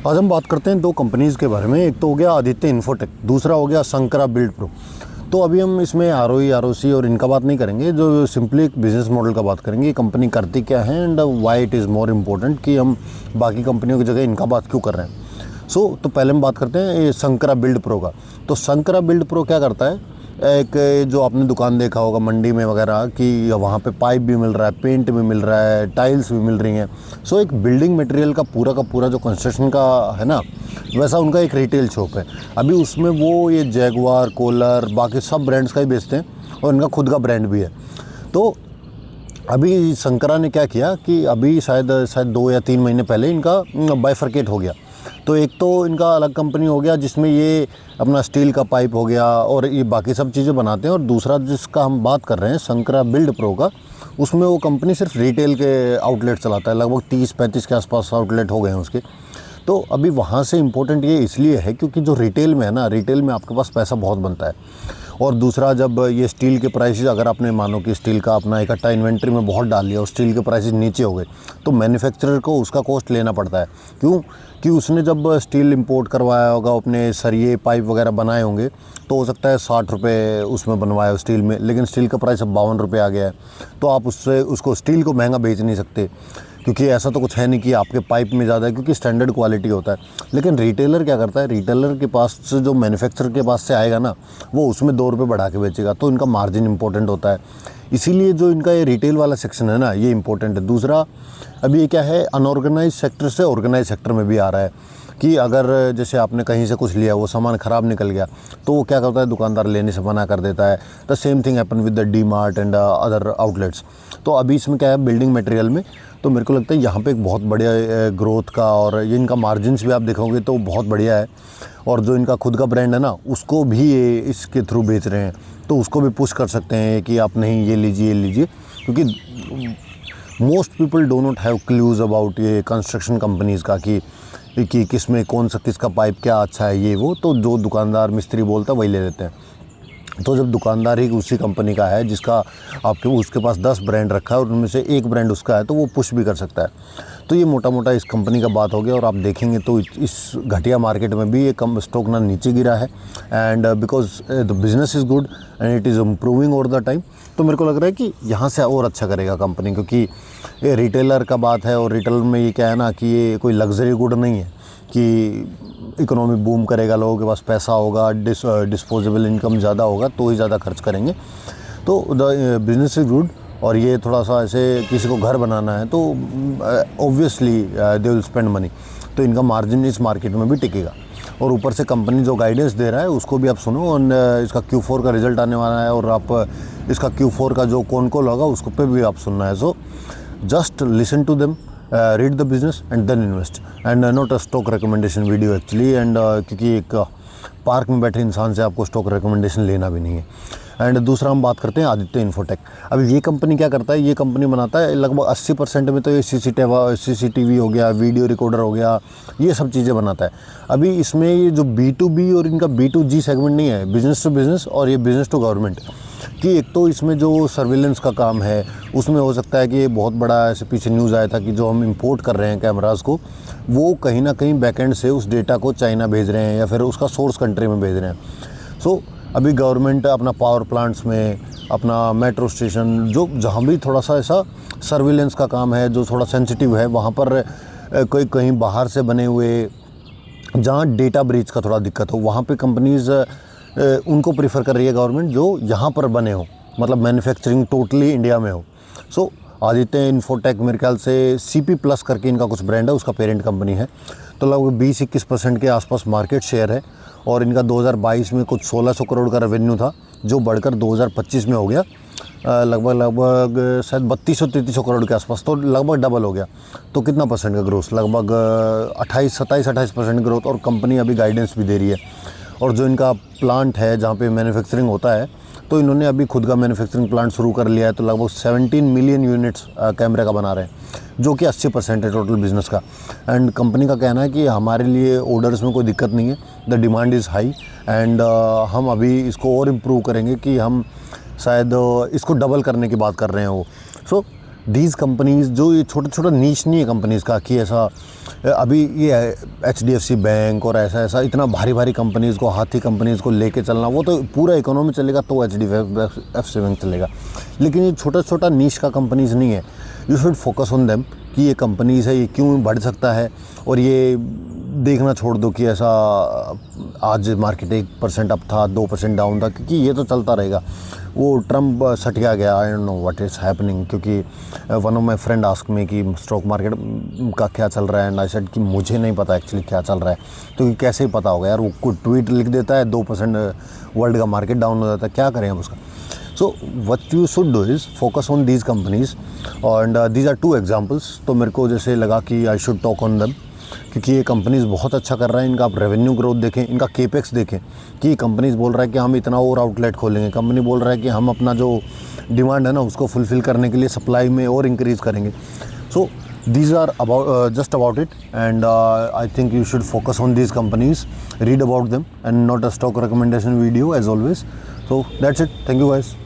आज हम बात करते हैं दो कंपनीज़ के बारे में। एक तो हो गया आदित्य इन्फोटेक, दूसरा हो गया शंकरा बिल्ड प्रो। तो अभी हम इसमें आरओई, आरओसी और इनका बात नहीं करेंगे, जो सिंपली एक बिज़नेस मॉडल का बात करेंगे। ये कंपनी करती क्या है and why it is more important कि हम बाकी कंपनियों की जगह इनका बात क्यों कर रहे हैं। तो पहले हम बात करते हैं ये शंकरा बिल्ड प्रो का। तो शंकरा बिल्ड प्रो क्या करता है, एक जो आपने दुकान देखा होगा मंडी में वगैरह कि वहाँ पे पाइप भी मिल रहा है, पेंट भी मिल रहा है, टाइल्स भी मिल रही हैं। सो एक बिल्डिंग मटेरियल का पूरा जो कंस्ट्रक्शन का है ना, वैसा उनका एक रिटेल शॉप है। अभी उसमें वो ये जैगुआर, कोलर, बाकी सब ब्रांड्स का ही बेचते हैं और इनका खुद का ब्रांड भी है। तो अभी शंकरा ने क्या किया कि अभी शायद 2 या 3 महीने पहले इनका बाइफरकेट हो गया। तो एक तो इनका अलग कंपनी हो गया जिसमें ये अपना स्टील का पाइप हो गया और ये बाकी सब चीज़ें बनाते हैं, और दूसरा जिसका हम बात कर रहे हैं शंकरा बिल्ड प्रो का, उसमें वो कंपनी सिर्फ रिटेल के आउटलेट चलाता है। लगभग 30-35 के आसपास आउटलेट हो गए हैं उसके। तो अभी वहाँ से इम्पोर्टेंट ये इसलिए है क्योंकि जो रिटेल में है ना, रिटेल में आपके पास पैसा बहुत बनता है। और दूसरा, जब ये स्टील के प्राइसेस, अगर आपने मानो कि स्टील का अपना इकट्ठा इन्वेंट्री में बहुत डाल लिया और स्टील के प्राइसेस नीचे हो गए, तो मैन्युफैक्चरर को उसका कॉस्ट लेना पड़ता है। क्यों कि उसने जब स्टील इंपोर्ट करवाया होगा, अपने सरिये पाइप वगैरह बनाए होंगे, तो हो सकता है 60 रुपये उसमें बनवाया स्टील में, लेकिन स्टील का प्राइस अब 52 रुपये आ गया है। तो आप उसको स्टील को महंगा बेच नहीं सकते, क्योंकि ऐसा तो कुछ है नहीं कि आपके पाइप में ज़्यादा है, क्योंकि स्टैंडर्ड क्वालिटी होता है। लेकिन रिटेलर क्या करता है, रिटेलर के पास से जो मैन्युफैक्चरर के पास से आएगा ना, वो उसमें 2 रुपये बढ़ा के बेचेगा, तो इनका मार्जिन इंपॉर्टेंट होता है। इसीलिए जो इनका ये रिटेल वाला सेक्शन है ना, ये इंपॉर्टेंट है। दूसरा, अभी ये क्या है, अनऑर्गेनाइज सेक्टर से ऑर्गेनाइज सेक्टर में भी आ रहा है कि अगर जैसे आपने कहीं से कुछ लिया, वो सामान ख़राब निकल गया, तो वो क्या करता है, दुकानदार लेने से मना कर देता है। The same thing happen with the D mart and other outlets. तो अभी इसमें क्या है, बिल्डिंग मटेरियल में, तो मेरे को लगता है यहाँ पे एक बहुत बढ़िया ग्रोथ का, और ये इनका मार्जिन्स भी आप देखोगे तो बहुत बढ़िया है। और जो इनका खुद का ब्रांड है ना, उसको भी ये इसके थ्रू बेच रहे हैं, तो उसको भी पुश कर सकते हैं कि आप नहीं, ये लीजिए, क्योंकि most people do not have clues about ये कंस्ट्रक्शन कंपनीज़ का कि किस में किसका पाइप क्या अच्छा है, ये वो। तो जो दुकानदार मिस्त्री बोलता है वही ले लेते हैं। तो जब दुकानदार ही उसी कंपनी का है जिसका उसके पास 10 ब्रांड रखा है और उनमें से एक ब्रांड उसका है, तो वो पुश भी कर सकता है। तो ये मोटा इस कंपनी का बात हो गया। और आप देखेंगे तो इस घटिया मार्केट में भी ये कम स्टॉक ना नीचे गिरा है, and because the business is good and it is improving over the time. तो मेरे को लग रहा है कि यहाँ से और अच्छा करेगा कंपनी, क्योंकि ये रिटेलर का बात है, और रिटेलर में ये क्या है ना कि ये कोई लग्जरी गुड नहीं है कि इकोनॉमी बूम करेगा, लोगों के पास पैसा होगा, डिस्पोजेबल इनकम ज़्यादा होगा तो ही ज़्यादा खर्च करेंगे। तो द बिजनेस इज़ गुड। और ये थोड़ा सा ऐसे किसी को घर बनाना है तो obviously they will spend money, तो इनका मार्जिन इस मार्केट में भी टिकेगा। और ऊपर से कंपनी जो गाइडेंस दे रहा है उसको भी आप सुनो, और इसका Q4 का रिजल्ट आने वाला है, और आप इसका Q4 का जो कौन होगा उसको पे भी आप सुनना है। So just listen to them, read the business and then invest, and not a stock recommendation video actually. And क्योंकि एक पार्क में बैठे इंसान से आपको स्टॉक रिकमेंडेशन लेना भी नहीं है। एंड दूसरा हम बात करते हैं आदित्य इन्फोटेक। अभी ये कंपनी क्या करता है, ये कंपनी बनाता है लगभग 80% में तो ये CCTV हो गया, वीडियो रिकॉर्डर हो गया, ये सब चीज़ें बनाता है। अभी इसमें ये जो B2B और इनका B2G सेगमेंट नहीं है, बिज़नेस टू बिज़नेस और ये बिज़नेस टू गवर्नमेंट, कि एक तो इसमें जो सर्विलेंस का काम है उसमें हो सकता है कि ये बहुत बड़ा, ऐसे पीछे न्यूज़ आया था कि जो हम इंपोर्ट कर रहे हैं कैमराज़ को, वो कहीं ना कहीं बैकएंड से उस डेटा को चाइना भेज रहे हैं या फिर उसका सोर्स कंट्री में भेज रहे हैं। सो अभी गवर्नमेंट अपना पावर प्लांट्स में, अपना मेट्रो स्टेशन, जो जहाँ भी थोड़ा सा ऐसा सर्विलेंस का काम है जो थोड़ा सेंसिटिव है, वहाँ पर कोई कहीं बाहर से बने हुए, जहाँ डेटा ब्रीच का थोड़ा दिक्कत हो, वहाँ पे कंपनीज़ उनको प्रीफर कर रही है गवर्नमेंट जो यहाँ पर बने हो, मतलब मैन्युफैक्चरिंग टोटली इंडिया में हो। सो आदित्य इन्फोटेक मेरे ख्याल से CP+ करके इनका कुछ ब्रांड है, उसका पेरेंट कंपनी है। तो लगभग 20-21% के आसपास मार्केट शेयर है, और इनका 2022 में कुछ 1600 करोड़ का रेवेन्यू था, जो बढ़कर 2025 में हो गया लगभग शायद 3200-3300 करोड़ के आसपास, तो लगभग डबल हो गया। तो कितना परसेंट का ग्रोथ, लगभग 27-28% ग्रोथ। और कंपनी अभी गाइडेंस भी दे रही है। और जो इनका प्लांट है जहाँ पे मैन्युफैक्चरिंग होता है, तो इन्होंने अभी खुद का मैन्युफैक्चरिंग प्लांट शुरू कर लिया है। तो लगभग 17 मिलियन यूनिट्स कैमरे का बना रहे हैं, जो कि 80% है टोटल बिज़नेस का। एंड कंपनी का कहना है कि हमारे लिए ऑर्डर्स में कोई दिक्कत नहीं है, the demand is high, and हम अभी इसको और इम्प्रूव करेंगे कि हम शायद इसको डबल करने की बात कर रहे हैं वो। सो दीज कंपनीज, जो ये छोटा छोटा नीच नहीं है कंपनीज़ का कि ऐसा अभी ये HDFC बैंक और ऐसा ऐसा इतना भारी भारी कंपनीज़ को, हाथी कंपनीज़ को लेके चलना, वो तो पूरा इकोनॉमी चलेगा तो HDFC बैंक चलेगा। लेकिन ये छोटा छोटा नीच का कंपनीज़ नहीं है। You should focus on them कि ये कंपनीज़ है, ये क्यों बढ़ सकता है। और ये देखना छोड़ दो कि ऐसा आज मार्केट 1% अप था, 2% डाउन था, क्योंकि ये तो चलता रहेगा। वो ट्रम्प सट गया, I don't know what is happening, क्योंकि one of my friend ask me कि स्टॉक मार्केट का क्या चल रहा है, एंड आई सेड कि मुझे नहीं पता एक्चुअली क्या चल रहा है। तो कैसे ही पता होगा यार, वो कोई ट्वीट लिख देता है 2% वर्ल्ड का मार्केट डाउन हो जाता है, क्या करें हम उसका। So what you should do is focus on these companies, and these are 2 examples. तो मेरे को जैसे लगा कि I should talk on them, क्योंकि ये कंपनीज़ बहुत अच्छा कर रहा है। इनका आप रेवेन्यू ग्रोथ देखें, इनका केपेक्स देखें कि कंपनीज़ बोल रहा है कि हम इतना और आउटलेट खोलेंगे, कंपनी बोल रहा है कि हम अपना जो डिमांड है ना उसको फुलफ़िल करने के लिए सप्लाई में और इंक्रीज़ करेंगे। सो these are about just about it, and I think you should focus on these companies, read about them, and not a stock recommendation video as always. So that's it. Thank you guys.